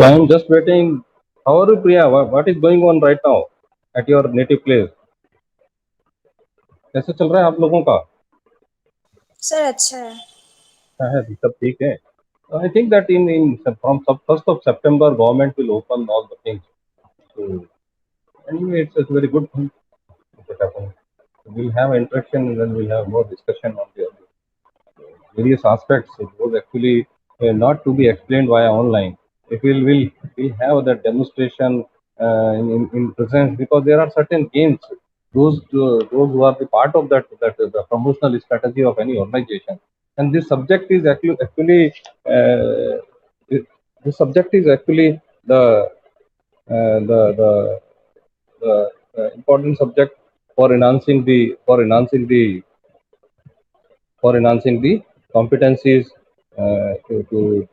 So I am just waiting. How are you, Priya? What is going on right now at your native place? कैसे चल रहा है आप लोगों का? सर अच्छा है। है सब ठीक है. I think that from first of September, government will open all the things. So anyway, it's a very good thing if it happens. We'll have interaction and then we'll have more discussion on the various aspects. It was actually not to be explained via online. If we'll have that demonstration in presence, because there are certain games. Those who are the part of that the promotional strategy of any organization, and this subject is actually it- this subject is actually the the important subject for enhancing the competencies to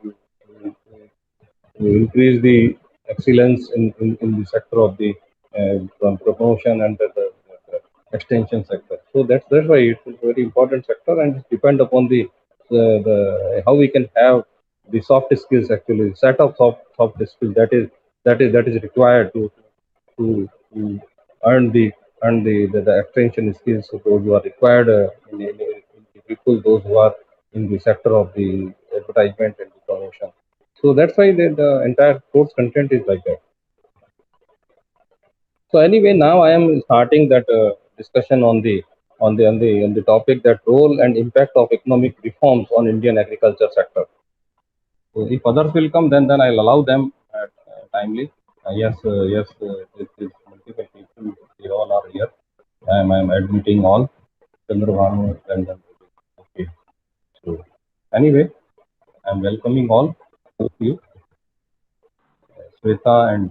increase the excellence in the sector of the promotion and the extension sector. So that's why it's a very important sector, and it depend upon the how we can have the soft skills, actually set of soft skills that is required to earn the extension skills of those who are required in the people, those who are in the sector of the advertisement and the promotion. So that's why the entire course content is like that. So anyway, now I am starting that discussion on the topic, that role and impact of economic reforms on Indian agriculture sector. So if others will come, then I'll allow them timely. Yes, this is multiple people. They all are here. I'm admitting all. Chandra and then okay. So anyway, I'm welcoming all of you, Sweta and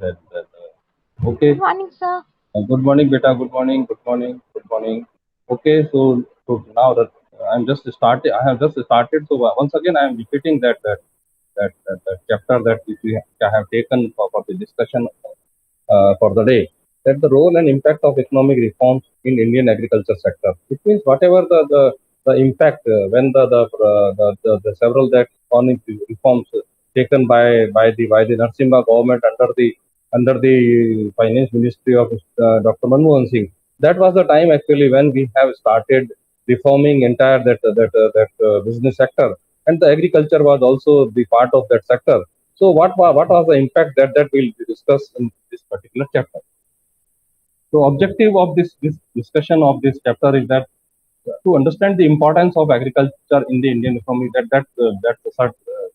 okay. Good morning, sir. Good morning, beta. Good morning. Good morning. Good morning. Okay, so now that I'm just started, I have just started. So once again, I am repeating that chapter that I have taken for the discussion for the day. That the role and impact of economic reforms in Indian agriculture sector. It means whatever the impact when the several that economic reforms taken by the Narasimha government under the finance ministry of Dr. Manmohan Singh. That was the time actually when we have started reforming entire that business sector, and the agriculture was also the part of that sector. So what was the impact that we'll discuss in this particular chapter? So objective of this discussion of this chapter is that to understand the importance of agriculture in the Indian economy. That's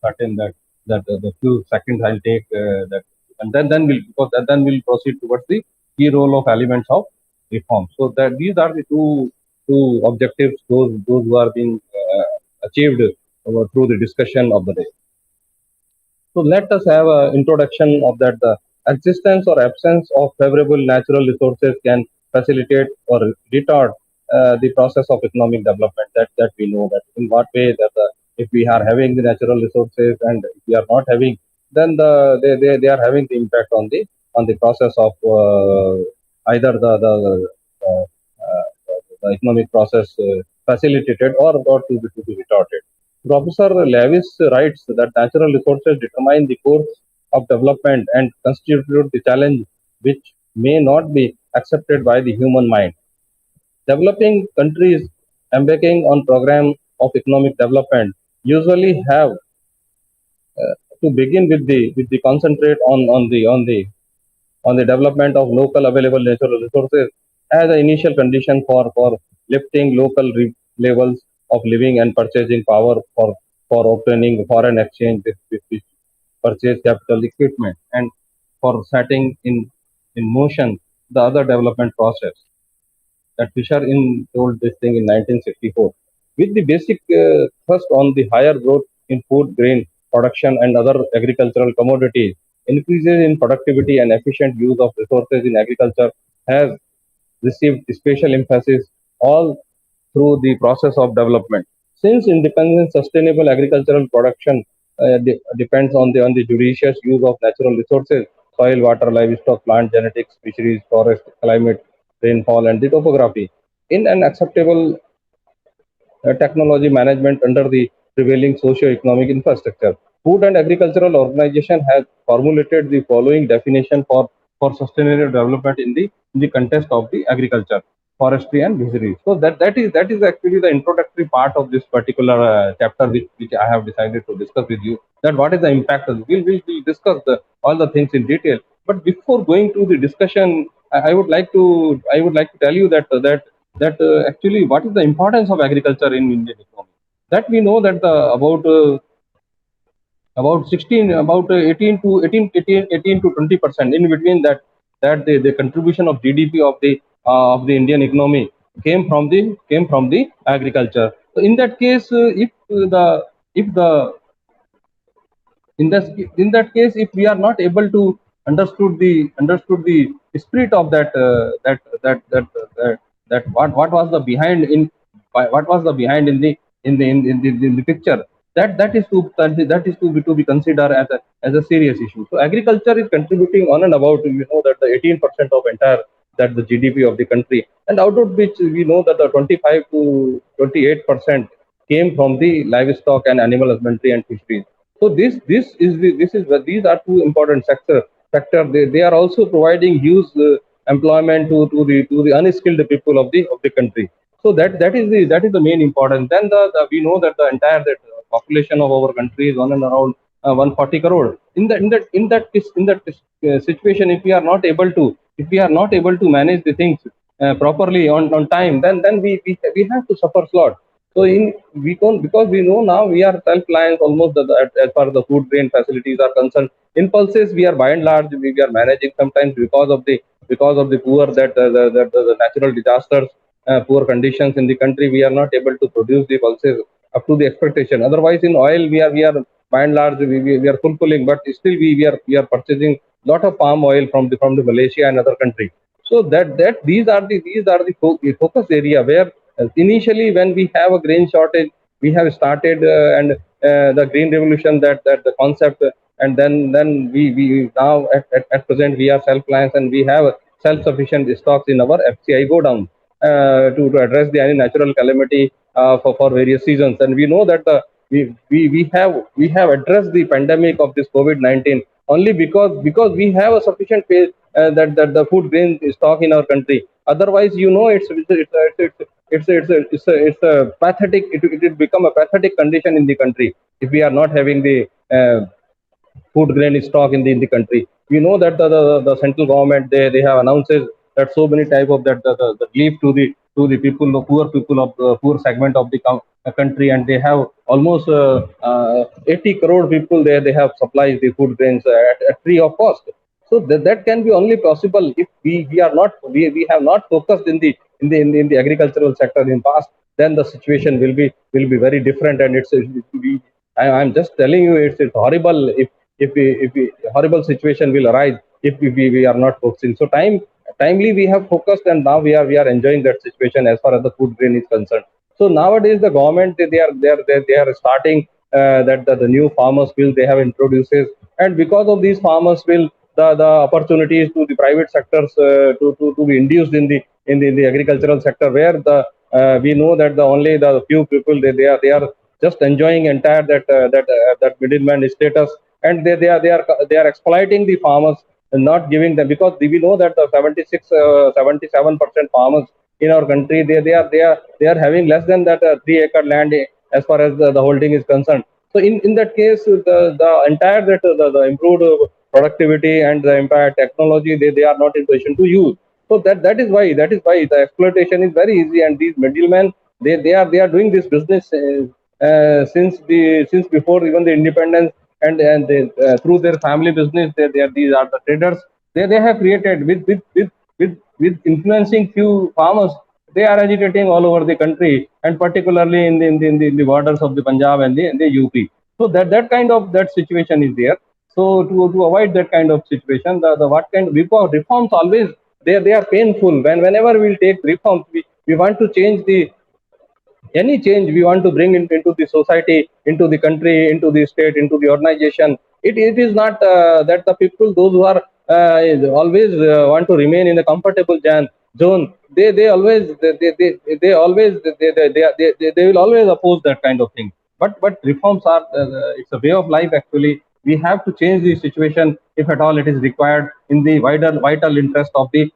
certain that the few seconds I'll take that, and then we'll, because then we'll proceed towards the key role of elements of reform. So that these are the two objectives, those who are being achieved through the discussion of the day. So let us have an introduction of that. The existence or absence of favorable natural resources can facilitate or retard the process of economic development. That we know that in what way that if we are having the natural resources and if we are not having, then they are having the impact on the process of either the economic process facilitated or to be retarded. Professor Lewis writes that natural resources determine the course of development and constitute the challenge which may not be accepted by the human mind. Developing countries embarking on program of economic development usually have to begin with the concentrate on the development of local available natural resources as an initial condition for lifting local levels of living and purchasing power for obtaining foreign exchange with purchase capital equipment and for setting in motion the other development process that Fisher in told this thing in 1964. With the basic thrust on the higher growth in food, grain production, and other agricultural commodities, increases in productivity and efficient use of resources in agriculture has received special emphasis all through the process of development. Since independent, sustainable agricultural production depends on the judicious use of natural resources, soil, water, livestock, plant genetics, fisheries, forest, climate, rainfall, and the topography. In an acceptable technology management under the prevailing socio-economic infrastructure. Food and Agricultural Organization has formulated the following definition for sustainable development in the context of the agriculture, forestry and fisheries. So that is actually the introductory part of this particular chapter which I have decided to discuss with you. That what is the impact of we'll discuss all the things in detail. But before going to the discussion, I would like to tell you that actually what is the importance of agriculture in Indian economy. That we know that about 16 about 18 to 18 to 20% in between the contribution of GDP of the Indian economy came from the agriculture. So in that case, if the in that case, if we are not able to understood the spirit of that what was the behind in what was the behind in the picture, that is to be considered as a serious issue. So agriculture is contributing on and about, you know, that the 18% of entire that the GDP of the country, and out of which we know that the 25 to 28% came from the livestock and animal husbandry and fisheries. So this is these are two important sector. They are also providing huge employment to the unskilled people of the country. So that is the main importance. Then we know that the entire population of our country is on and around 140 crore. In that situation, if we are not able to manage the things properly on time, then we have to suffer a lot. So in we don't, because we know now we are self-reliant almost as far as the food grain facilities are concerned. In pulses, we are by and large we are managing sometimes because of the poor the natural disasters, poor conditions in the country. We are not able to produce the pulses up to the expectation. Otherwise, in oil we are by and large we are fulfilling, but still we are purchasing lot of palm oil from the Malaysia and other country. So that these are the focus area where initially when we have a grain shortage, we have started and the green revolution, that the concept, and then we now at present we are self-reliant and we have self-sufficient stocks in our FCI go down to address the any natural calamity for various seasons. And we know that we have addressed the pandemic of this COVID-19 only because we have a sufficient that the food grain stock in our country. Otherwise, you know, it's a pathetic. It will become a pathetic condition in the country if we are not having the food grain stock in the country. We know that the central government, they have announces that so many type of the relief to the people, the poor people of the poor segment of the country, and they have almost 80 crore people there. They have supplies the food grains at free of cost. So that can be only possible if we are not we have not focused in the agricultural sector in past. Then the situation will be very different, and I'm just telling you, it's horrible if we horrible situation will arise if we are not focusing. So timely we have focused, and now we are enjoying that situation as far as the food grain is concerned. So nowadays the government, they are starting the new farmers bill they have introduced, and because of these farmers bill, the opportunities to the private sectors to be induced in the agricultural sector, where we know that the only the few people they are just enjoying entire that middleman status, and they are exploiting the farmers and not giving them, because we know that the 76 77% farmers in our country, they are having less than that 3 acre land as far as the holding is concerned. in that case, the entire the improved productivity and the entire technology they are not in position to use. So that is why the exploitation is very easy, and these middlemen they are doing this business since before even the independence, and through their family business these are the traders. They have created with influencing few farmers. They are agitating all over the country, and particularly in the borders of the Punjab and the UP. So that kind of that situation is there. So to avoid that kind of situation, the what kind of reforms always they are painful. Whenever we take reforms, we want to change the any change we want to bring into the society, into the country, into the state, into the organization. It is not that the people those who are always want to remain in a comfortable zone. They always they always they will always oppose that kind of thing. But reforms are it's a way of life actually. We have to change the situation if at all it is required in the wider vital interest of the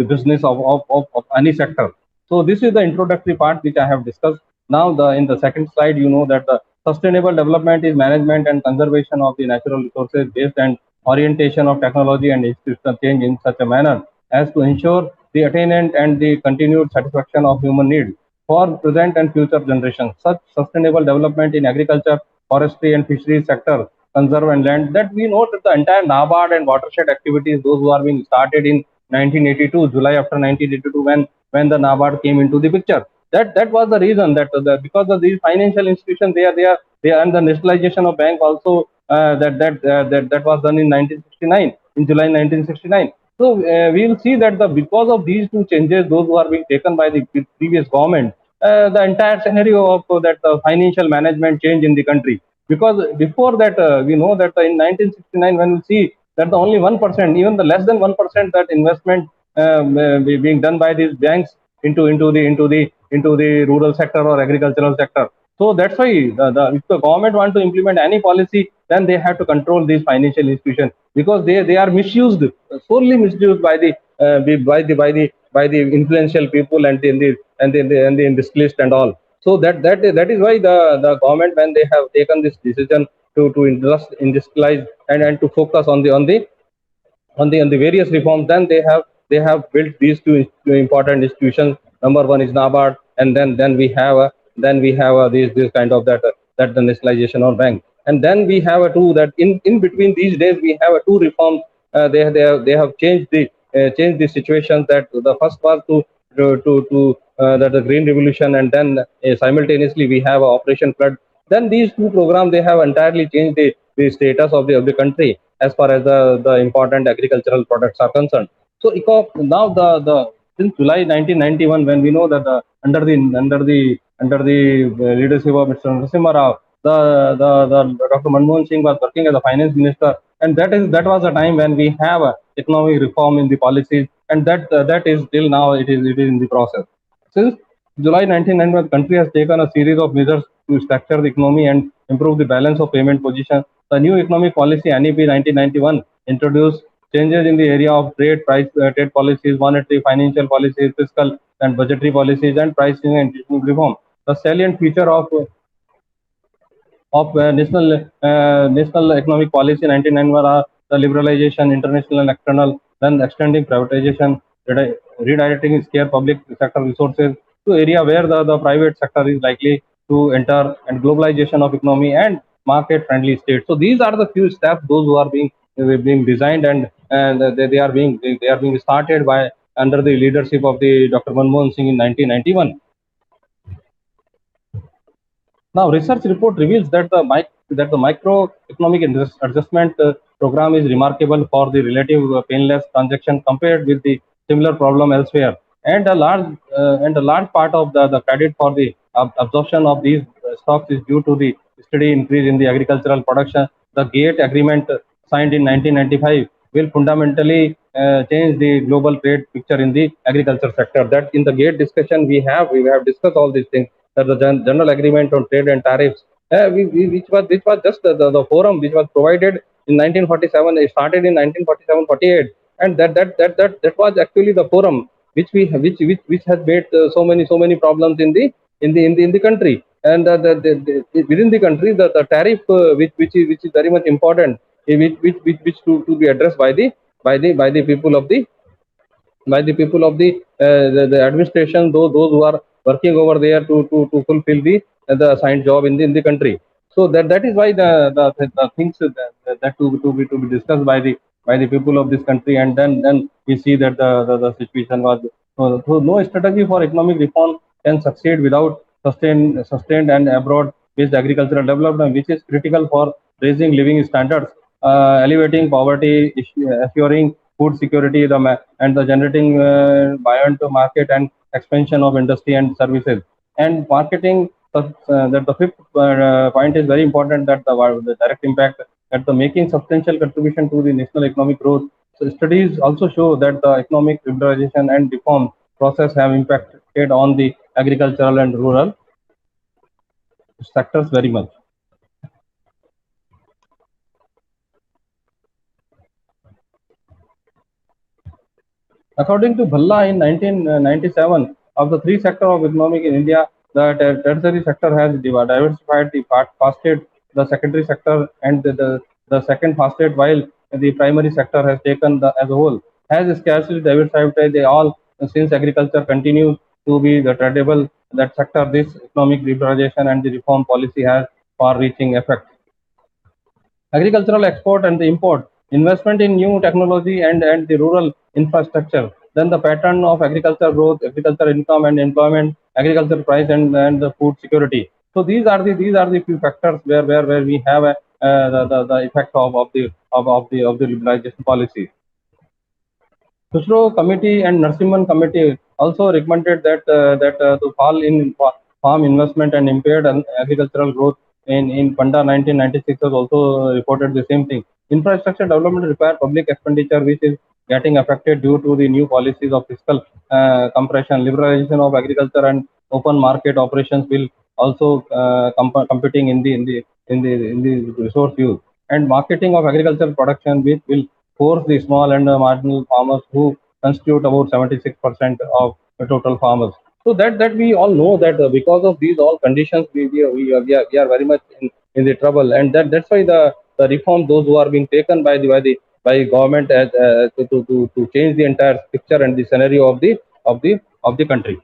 business of any sector. So this is the introductory part which I have discussed. Now, in the second slide, you know that the sustainable development is management and conservation of the natural resources based and orientation of technology and institutional change in such a manner as to ensure the attainment and the continued satisfaction of human needs for present and future generations. Such sustainable development in agriculture, forestry, and fisheries sector, conserve and land. That we know that the entire NABARD and watershed activities, those who are being started in 1982, July after 1982, when the NABARD came into the picture. That was the reason that because of these financial institutions, they are and the nationalization of bank also that was done in 1969, in July 1969. So we will see that because of these two changes, those who are being taken by the previous government, the entire scenario of that financial management change in the country. Because before that, we know that in 1969, when we see that the only 1%, even the less than 1% that investment being done by these banks into the rural sector or agricultural sector. So that's why if the government want to implement any policy, then they have to control these financial institutions, because they are misused, sorely misused by the influential people and the industries and all. So that is why the government, when they have taken this decision to industrialize and to focus on the various reforms, then they have built these two important institutions. Number one is NABARD, and then we have this kind of that the nationalization of bank, and then we have a two that in between these days we have a two reforms. They have changed the situations. That the first was to that the green revolution, and then simultaneously we have Operation Flood. Then these two programs, they have entirely changed the status of the country as far as the important agricultural products are concerned. So now the since July 1991, when we know that under the leadership of Mr. Narasimha Rao, the Dr. Manmohan Singh was working as a finance minister, and that was the time when we have economic reform in the policies, and that is till now it is in the process. Since July 1991, the country has taken a series of measures to structure the economy and improve the balance of payment position. The new economic policy (NEP 1991) introduced changes in the area of trade policies, monetary, financial policies, fiscal and budgetary policies, and pricing and distribution reform. The salient feature of national economic policy 1991 are the liberalization, international and external, then extending privatization, redirecting scarce public sector resources to area where the private sector is likely to enter, and globalization of economy and market friendly states. So these are the few steps those who are being designed, and they are being started by under the leadership of the Dr. Manmohan Singh in 1991. Now, research report reveals that the microeconomic adjustment program is remarkable for the relative painless transaction compared with the similar problem elsewhere, and a large part of the credit for the absorption of these stocks is due to the steady increase in the agricultural production. The GATE agreement signed in 1995 will fundamentally change the global trade picture in the agriculture sector. That in the GATE discussion we have discussed all these things, that the general agreement on trade and tariffs, which was just the forum which was provided in 1947. It started in 1947-48, and that was actually the forum which has made so many problems in the country. And within the country, the tariff, which is very much important, which to be addressed by the people of the administration, those who are working over there to fulfill the assigned job in the country. So that is why the things that to be discussed by the people of this country. And then we see that the situation was, so no strategy for economic reform can succeed without sustained and abroad based agricultural development, which is critical for raising living standards, elevating poverty, assuring food security, and the generating buoyant market and expansion of industry and services. And marketing, that the fifth point is very important, that the direct impact, that the making substantial contribution to the national economic growth. So studies also show that the economic liberalization and reform process have impacted on the agricultural and rural sectors very much. According to Bhalla in 1997, of the three sectors of economic in India, the tertiary sector has diversified the fastest, the secondary sector, and the second fastest, while the primary sector has taken as a whole has scarcely diversified. They all, since agriculture continues to be the tradable that sector, this economic liberalization and the reform policy has far-reaching effect. Agricultural export and the import, investment in new technology and the rural infrastructure, then the pattern of agriculture growth, agriculture income and employment, agriculture price and the food security. So these are the few factors where we have the effect of the liberalization policy. Khusro Committee and Narsimhan Committee also recommended that the fall in farm investment and impaired agricultural growth in Panda 1996 has also reported the same thing. Infrastructure development require public expenditure, which is getting affected due to the new policies of fiscal compression. Liberalization of agriculture and open market operations will also competing in the resource use and marketing of agricultural production, which will force the small and marginal farmers who constitute about 76% of the total farmers. So that we all know that because of these all conditions, we are very much in the trouble, and that's why the reform, those who are being taken by government as to change the entire picture and the scenario of the country.